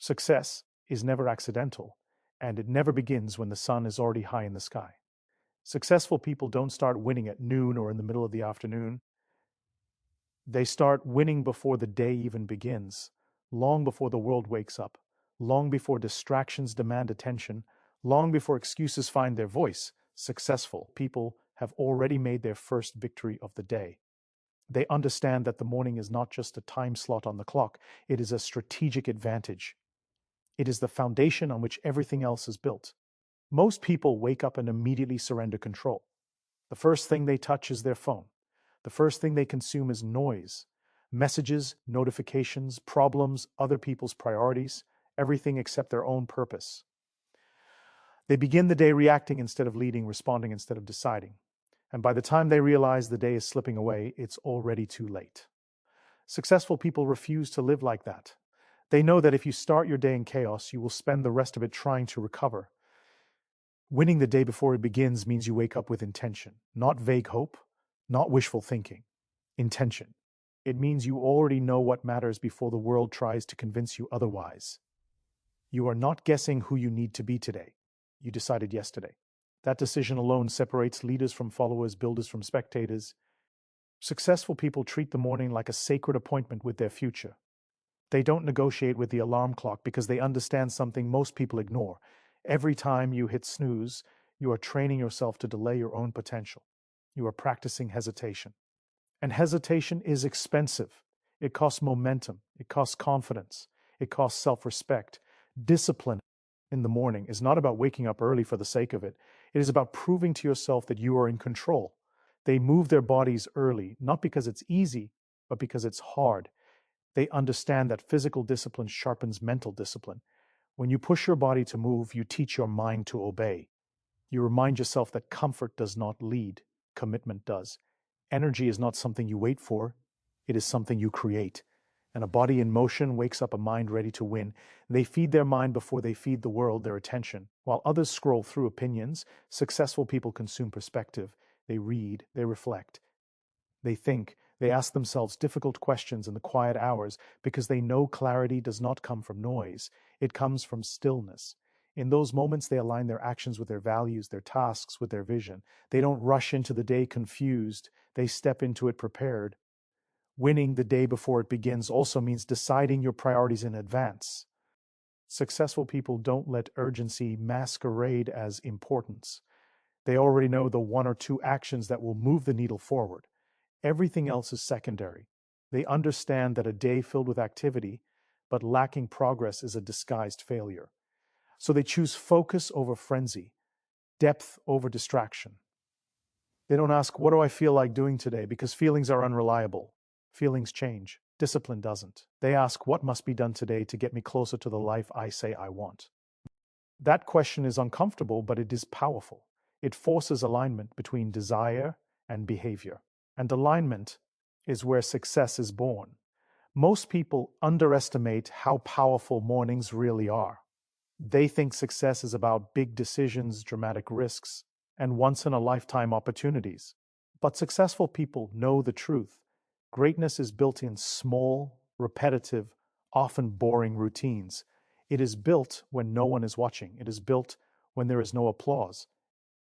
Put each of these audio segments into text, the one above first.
Success is never accidental, and it never begins when the sun is already high in the sky. Successful people don't start winning at noon or in the middle of the afternoon. They start winning before the day even begins, long before the world wakes up, long before distractions demand attention, long before excuses find their voice. Successful people have already made their first victory of the day. They understand that the morning is not just a time slot on the clock, it is a strategic advantage. It is the foundation on which everything else is built. Most people wake up and immediately surrender control. The first thing they touch is their phone. The first thing they consume is noise, messages, notifications, problems, other people's priorities, everything except their own purpose. They begin the day reacting instead of leading, responding instead of deciding. And by the time they realize the day is slipping away, it's already too late. Successful people refuse to live like that. They know that if you start your day in chaos, you will spend the rest of it trying to recover. Winning the day before it begins means you wake up with intention, not vague hope, not wishful thinking. Intention. It means you already know what matters before the world tries to convince you otherwise. You are not guessing who you need to be today. You decided yesterday. That decision alone separates leaders from followers, builders from spectators. Successful people treat the morning like a sacred appointment with their future. They don't negotiate with the alarm clock because they understand something most people ignore. Every time you hit snooze, you are training yourself to delay your own potential. You are practicing hesitation. And hesitation is expensive. It costs momentum. It costs confidence. It costs self-respect. Discipline in the morning is not about waking up early for the sake of it. It is about proving to yourself that you are in control. They move their bodies early, not because it's easy, but because it's hard. They understand that physical discipline sharpens mental discipline. When you push your body to move, you teach your mind to obey. You remind yourself that comfort does not lead, commitment does. Energy is not something you wait for, it is something you create. And a body in motion wakes up a mind ready to win. They feed their mind before they feed the world their attention. While others scroll through opinions, successful people consume perspective. They read, they reflect, they think, they ask themselves difficult questions in the quiet hours because they know clarity does not come from noise, it comes from stillness. In those moments, they align their actions with their values, their tasks with their vision. They don't rush into the day confused, they step into it prepared. Winning the day before it begins also means deciding your priorities in advance. Successful people don't let urgency masquerade as importance. They already know the one or two actions that will move the needle forward. Everything else is secondary. They understand that a day filled with activity, but lacking progress is a disguised failure. So they choose focus over frenzy, depth over distraction. They don't ask, what do I feel like doing today? Because feelings are unreliable. Feelings change. Discipline doesn't. They ask, what must be done today to get me closer to the life I say I want? That question is uncomfortable, but it is powerful. It forces alignment between desire and behavior. And alignment is where success is born. Most people underestimate how powerful mornings really are. They think success is about big decisions, dramatic risks, and once-in-a-lifetime opportunities. But successful people know the truth. Greatness is built in small, repetitive, often boring routines. It is built when no one is watching. It is built when there is no applause.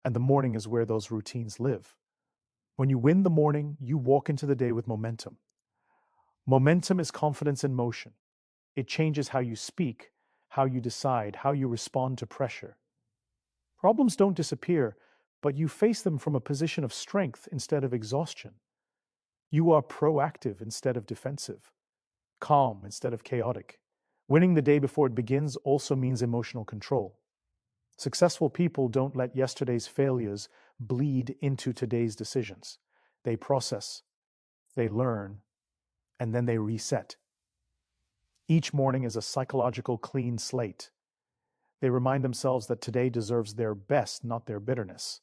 And the morning is where those routines live. When you win the morning, you walk into the day with momentum. Momentum is confidence in motion. It changes how you speak, how you decide, how you respond to pressure. Problems don't disappear, but you face them from a position of strength instead of exhaustion. You are proactive instead of defensive, calm instead of chaotic. Winning the day before it begins also means emotional control. Successful people don't let yesterday's failures bleed into today's decisions. They process, they learn, and then they reset. Each morning is a psychological clean slate. They remind themselves that today deserves their best, not their bitterness.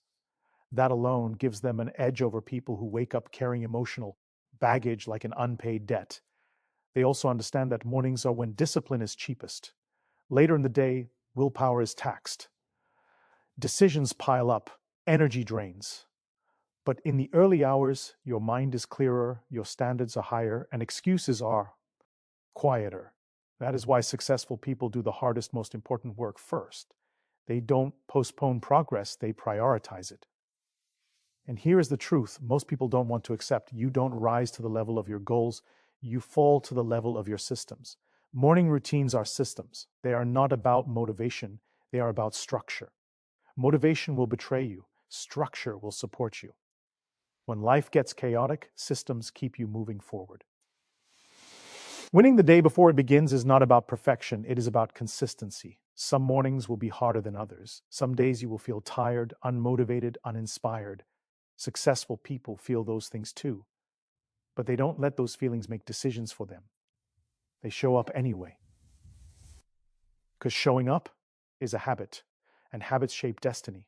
That alone gives them an edge over people who wake up carrying emotional baggage like an unpaid debt. They also understand that mornings are when discipline is cheapest. Later in the day, willpower is taxed. Decisions pile up, energy drains. But in the early hours, your mind is clearer, your standards are higher, and excuses are quieter. That is why successful people do the hardest, most important work first. They don't postpone progress, they prioritize it. And here is the truth most people don't want to accept. You don't rise to the level of your goals, you fall to the level of your systems. Morning routines are systems. They are not about motivation, they are about structure. Motivation will betray you, structure will support you. When life gets chaotic, systems keep you moving forward. Winning the day before it begins is not about perfection, it is about consistency. Some mornings will be harder than others. Some days you will feel tired, unmotivated, uninspired. Successful people feel those things too, but they don't let those feelings make decisions for them. They show up anyway. Because showing up is a habit, and habits shape destiny.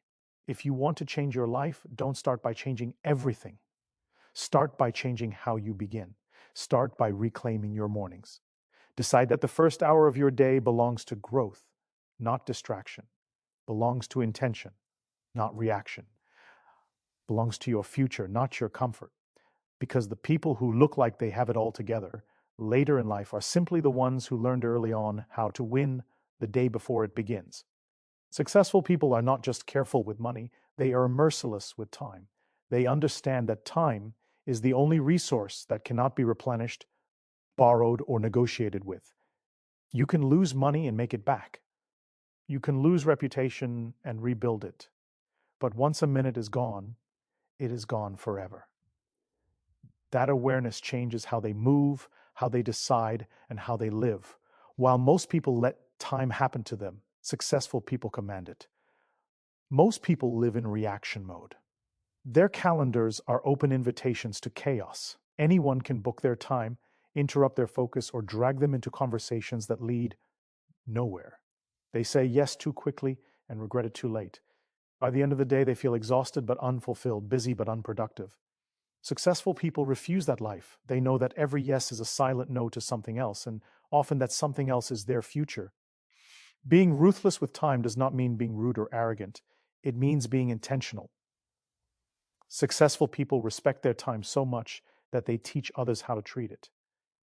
If you want to change your life, don't start by changing everything. Start by changing how you begin. Start by reclaiming your mornings. Decide that the first hour of your day belongs to growth, not distraction. Belongs to intention, not reaction. Belongs to your future, not your comfort. Because the people who look like they have it all together later in life are simply the ones who learned early on how to win the day before it begins. Successful people are not just careful with money, they are merciless with time. They understand that time is the only resource that cannot be replenished, borrowed, or negotiated with. You can lose money and make it back. You can lose reputation and rebuild it. But once a minute is gone, it is gone forever. That awareness changes how they move, how they decide, and how they live. While most people let time happen to them, successful people command it. Most people live in reaction mode. Their calendars are open invitations to chaos. Anyone can book their time, interrupt their focus, or drag them into conversations that lead nowhere. They say yes too quickly and regret it too late. By the end of the day, they feel exhausted but unfulfilled, busy but unproductive. Successful people refuse that life. They know that every yes is a silent no to something else, and often that something else is their future. Being ruthless with time does not mean being rude or arrogant. It means being intentional. Successful people respect their time so much that they teach others how to treat it.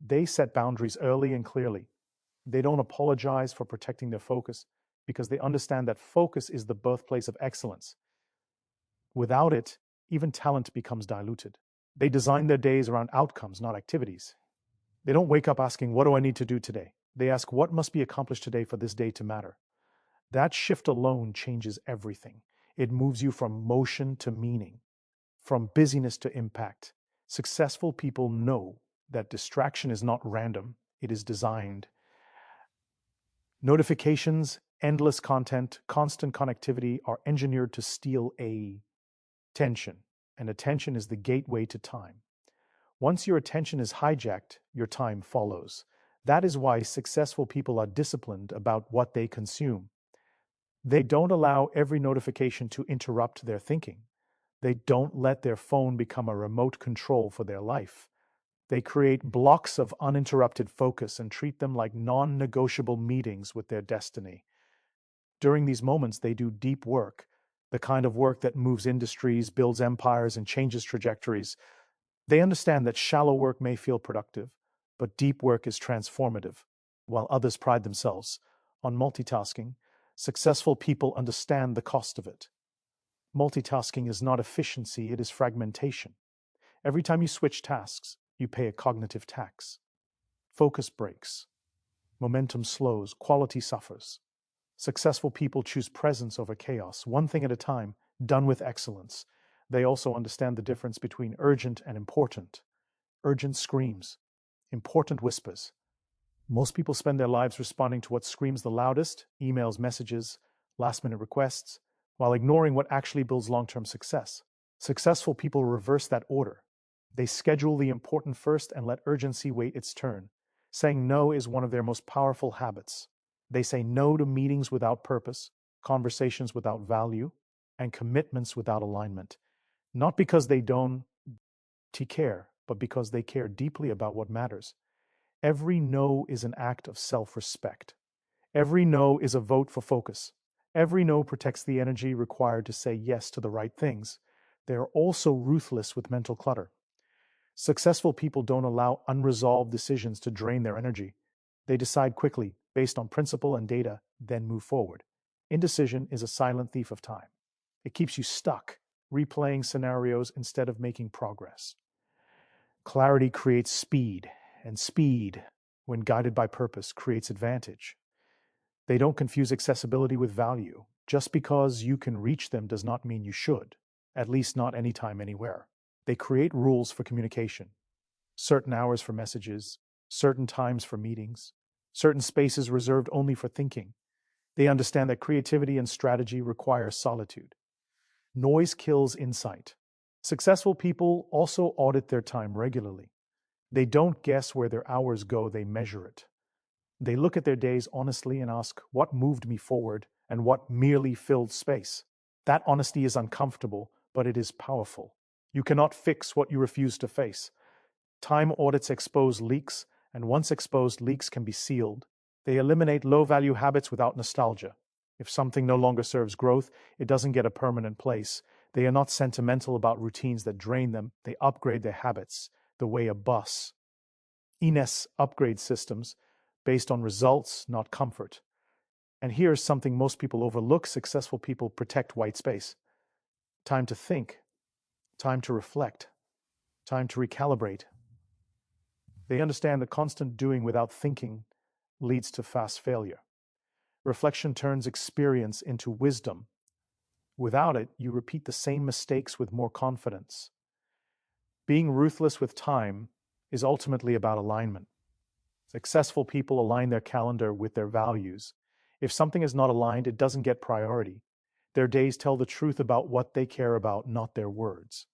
They set boundaries early and clearly. They don't apologize for protecting their focus because they understand that focus is the birthplace of excellence. Without it, even talent becomes diluted. They design their days around outcomes, not activities. They don't wake up asking, what do I need to do today? They ask, what must be accomplished today for this day to matter? That shift alone changes everything. It moves you from motion to meaning, from busyness to impact. Successful people know that distraction is not random, it is designed. Notifications, endless content, constant connectivity are engineered to steal attention, and attention is the gateway to time. Once your attention is hijacked, your time follows. That is why successful people are disciplined about what they consume. They don't allow every notification to interrupt their thinking. They don't let their phone become a remote control for their life. They create blocks of uninterrupted focus and treat them like non-negotiable meetings with their destiny. During these moments, they do deep work, the kind of work that moves industries, builds empires, and changes trajectories. They understand that shallow work may feel productive, but deep work is transformative. While others pride themselves on multitasking, successful people understand the cost of it. Multitasking is not efficiency, it is fragmentation. Every time you switch tasks, you pay a cognitive tax. Focus breaks. Momentum slows. Quality suffers. Successful people choose presence over chaos, one thing at a time, done with excellence. They also understand the difference between urgent and important. Urgent screams. Important whispers. Most people spend their lives responding to what screams the loudest, emails, messages, last-minute requests, while ignoring what actually builds long-term success. Successful people reverse that order. They schedule the important first and let urgency wait its turn. Saying no is one of their most powerful habits. They say no to meetings without purpose, conversations without value, and commitments without alignment. Not because they don't care, but because they care deeply about what matters. Every no is an act of self-respect. Every no is a vote for focus. Every no protects the energy required to say yes to the right things. They are also ruthless with mental clutter. Successful people don't allow unresolved decisions to drain their energy. They decide quickly, based on principle and data, then move forward. Indecision is a silent thief of time. It keeps you stuck, replaying scenarios instead of making progress. Clarity creates speed, and speed, when guided by purpose, creates advantage. They don't confuse accessibility with value. Just because you can reach them does not mean you should, at least not anytime, anywhere. They create rules for communication, certain hours for messages, certain times for meetings, certain spaces reserved only for thinking. They understand that creativity and strategy require solitude. Noise kills insight. Successful people also audit their time regularly. They don't guess where their hours go, they measure it. They look at their days honestly and ask, what moved me forward and what merely filled space? That honesty is uncomfortable, but it is powerful. You cannot fix what you refuse to face. Time audits expose leaks, and once exposed, leaks can be sealed. They eliminate low-value habits without nostalgia. If something no longer serves growth, it doesn't get a permanent place. They are not sentimental about routines that drain them. They upgrade their habits, the way a bus. Ines upgrades systems based on results, not comfort. And here's something most people overlook: successful people protect white space. Time to think, time to reflect, time to recalibrate. They understand that constant doing without thinking leads to fast failure. Reflection turns experience into wisdom. Without it, you repeat the same mistakes with more confidence. Being ruthless with time is ultimately about alignment. Successful people align their calendar with their values. If something is not aligned, it doesn't get priority. Their days tell the truth about what they care about, not their words.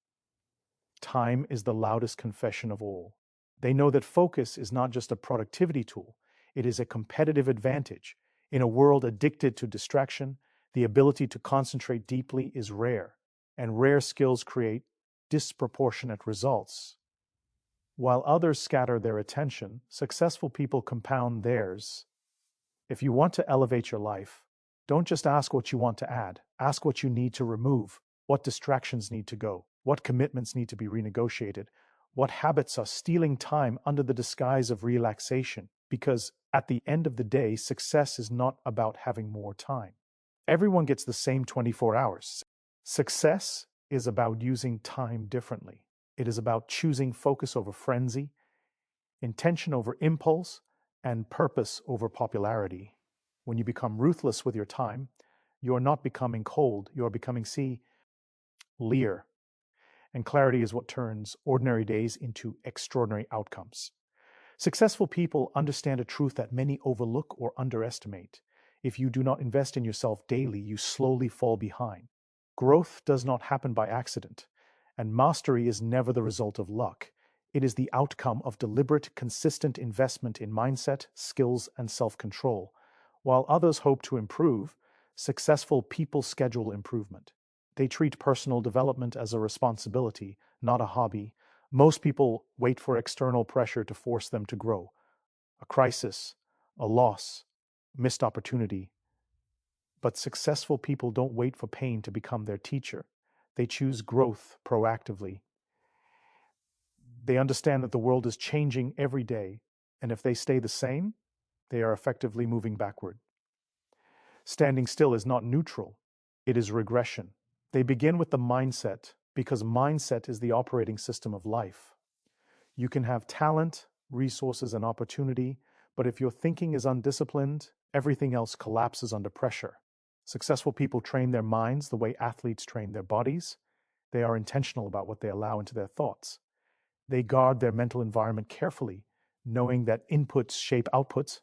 Time is the loudest confession of all. They know that focus is not just a productivity tool, it is a competitive advantage. In a world addicted to distraction, the ability to concentrate deeply is rare, and rare skills create disproportionate results. While others scatter their attention, successful people compound theirs. If you want to elevate your life, don't just ask what you want to add. Ask what you need to remove, what distractions need to go, what commitments need to be renegotiated, what habits are stealing time under the disguise of relaxation. Because at the end of the day, success is not about having more time. Everyone gets the same 24 hours. Success is about using time differently. It is about choosing focus over frenzy, intention over impulse, and purpose over popularity. When you become ruthless with your time, you are not becoming cold, you are becoming clear. And clarity is what turns ordinary days into extraordinary outcomes. Successful people understand a truth that many overlook or underestimate. If you do not invest in yourself daily, you slowly fall behind. Growth does not happen by accident, and mastery is never the result of luck. It is the outcome of deliberate, consistent investment in mindset, skills, and self-control. While others hope to improve, successful people schedule improvement. They treat personal development as a responsibility, not a hobby. Most people wait for external pressure to force them to grow. A crisis, a loss, missed opportunity. But successful people don't wait for pain to become their teacher. They choose growth proactively. They understand that the world is changing every day, and if they stay the same, they are effectively moving backward. Standing still is not neutral, it is regression. They begin with the mindset, because mindset is the operating system of life. You can have talent, resources, and opportunity, but if your thinking is undisciplined, everything else collapses under pressure. Successful people train their minds the way athletes train their bodies. They are intentional about what they allow into their thoughts. They guard their mental environment carefully, knowing that inputs shape outputs.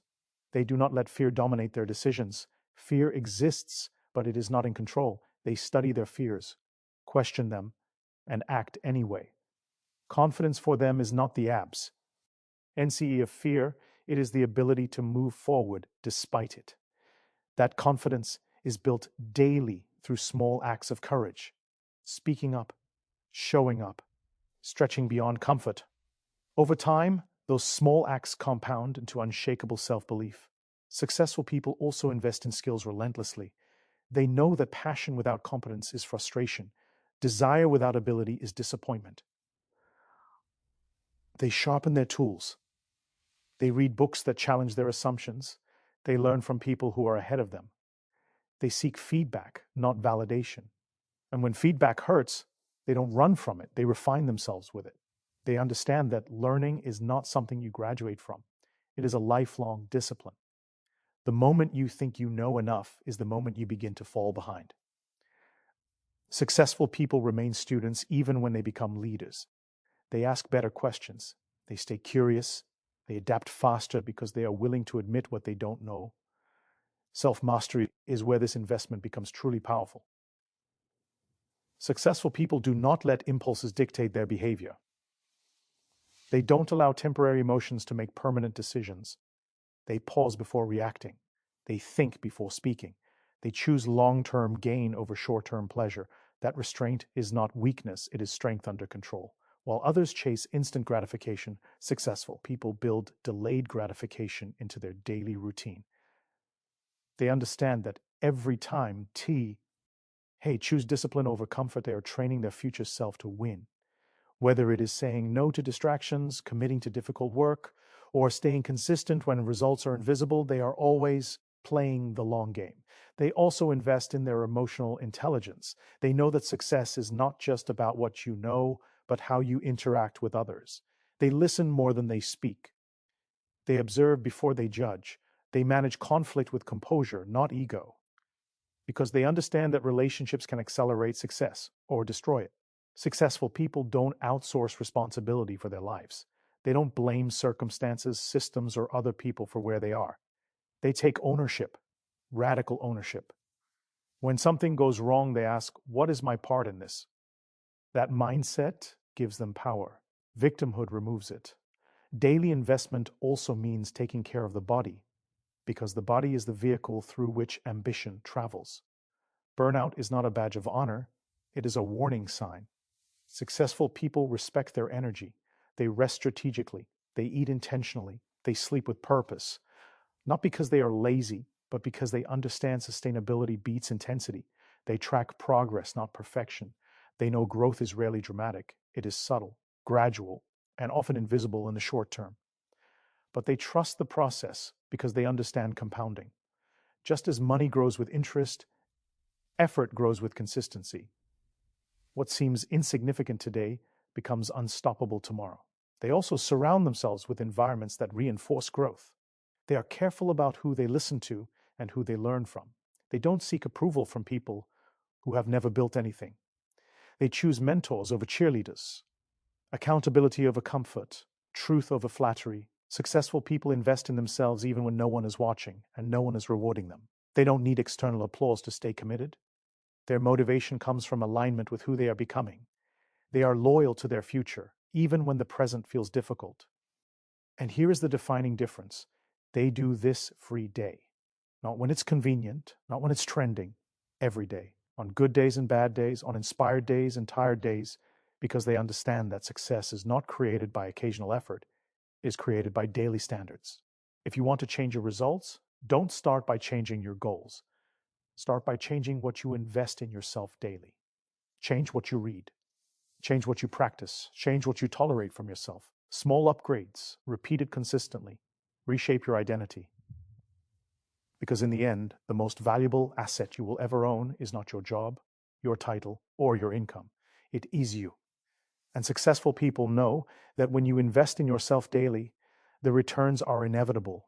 They do not let fear dominate their decisions. Fear exists, but it is not in control. They study their fears, question them, and act anyway. Confidence for them is not the abs. NCE of fear, it is the ability to move forward despite it. That confidence is built daily through small acts of courage, speaking up, showing up, stretching beyond comfort. Over time, those small acts compound into unshakable self-belief. Successful people also invest in skills relentlessly. They know that passion without competence is frustration. Desire without ability is disappointment. They sharpen their tools, They read books that challenge their assumptions. They learn from people who are ahead of them. They seek feedback, not validation. And when feedback hurts, they don't run from it. They refine themselves with it. They understand that learning is not something you graduate from. It is a lifelong discipline. The moment you think you know enough is the moment you begin to fall behind. Successful people remain students even when they become leaders. They ask better questions. They stay curious. They adapt faster because they are willing to admit what they don't know. Self-mastery is where this investment becomes truly powerful. Successful people do not let impulses dictate their behavior. They don't allow temporary emotions to make permanent decisions. They pause before reacting. They think before speaking. They choose long-term gain over short-term pleasure. That restraint is not weakness, it is strength under control. While others chase instant gratification, successful people build delayed gratification into their daily routine. They understand that every time choose discipline over comfort, they are training their future self to win. Whether it is saying no to distractions, committing to difficult work, or staying consistent when results are invisible, they are always playing the long game. They also invest in their emotional intelligence. They know that success is not just about what you know, but how you interact with others. They listen more than they speak. They observe before they judge. They manage conflict with composure, not ego, because they understand that relationships can accelerate success or destroy it. Successful people don't outsource responsibility for their lives. They don't blame circumstances, systems, or other people for where they are. They take ownership, radical ownership. When something goes wrong, they ask, what is my part in this? That mindset gives them power. Victimhood removes it. Daily investment also means taking care of the body, because the body is the vehicle through which ambition travels. Burnout is not a badge of honor, it is a warning sign. Successful people respect their energy. They rest strategically. They eat intentionally. They sleep with purpose. Not because they are lazy, but because they understand sustainability beats intensity. They track progress, not perfection. They know growth is rarely dramatic. It is subtle, gradual, and often invisible in the short term. But they trust the process because they understand compounding. Just as money grows with interest, effort grows with consistency. What seems insignificant today becomes unstoppable tomorrow. They also surround themselves with environments that reinforce growth. They are careful about who they listen to and who they learn from. They don't seek approval from people who have never built anything. They choose mentors over cheerleaders, accountability over comfort, truth over flattery. Successful people invest in themselves even when no one is watching and no one is rewarding them. They don't need external applause to stay committed. Their motivation comes from alignment with who they are becoming. They are loyal to their future, even when the present feels difficult. And here is the defining difference. They do this every day. Not when it's convenient, not when it's trending, every day. On good days and bad days, on inspired days and tired days, because they understand that success is not created by occasional effort, it is created by daily standards. If you want to change your results, don't start by changing your goals. Start by changing what you invest in yourself daily. Change what you read. Change what you practice. Change what you tolerate from yourself. Small upgrades, repeated consistently, reshape your identity. Because in the end, the most valuable asset you will ever own is not your job, your title, or your income. It is you. And successful people know that when you invest in yourself daily, the returns are inevitable.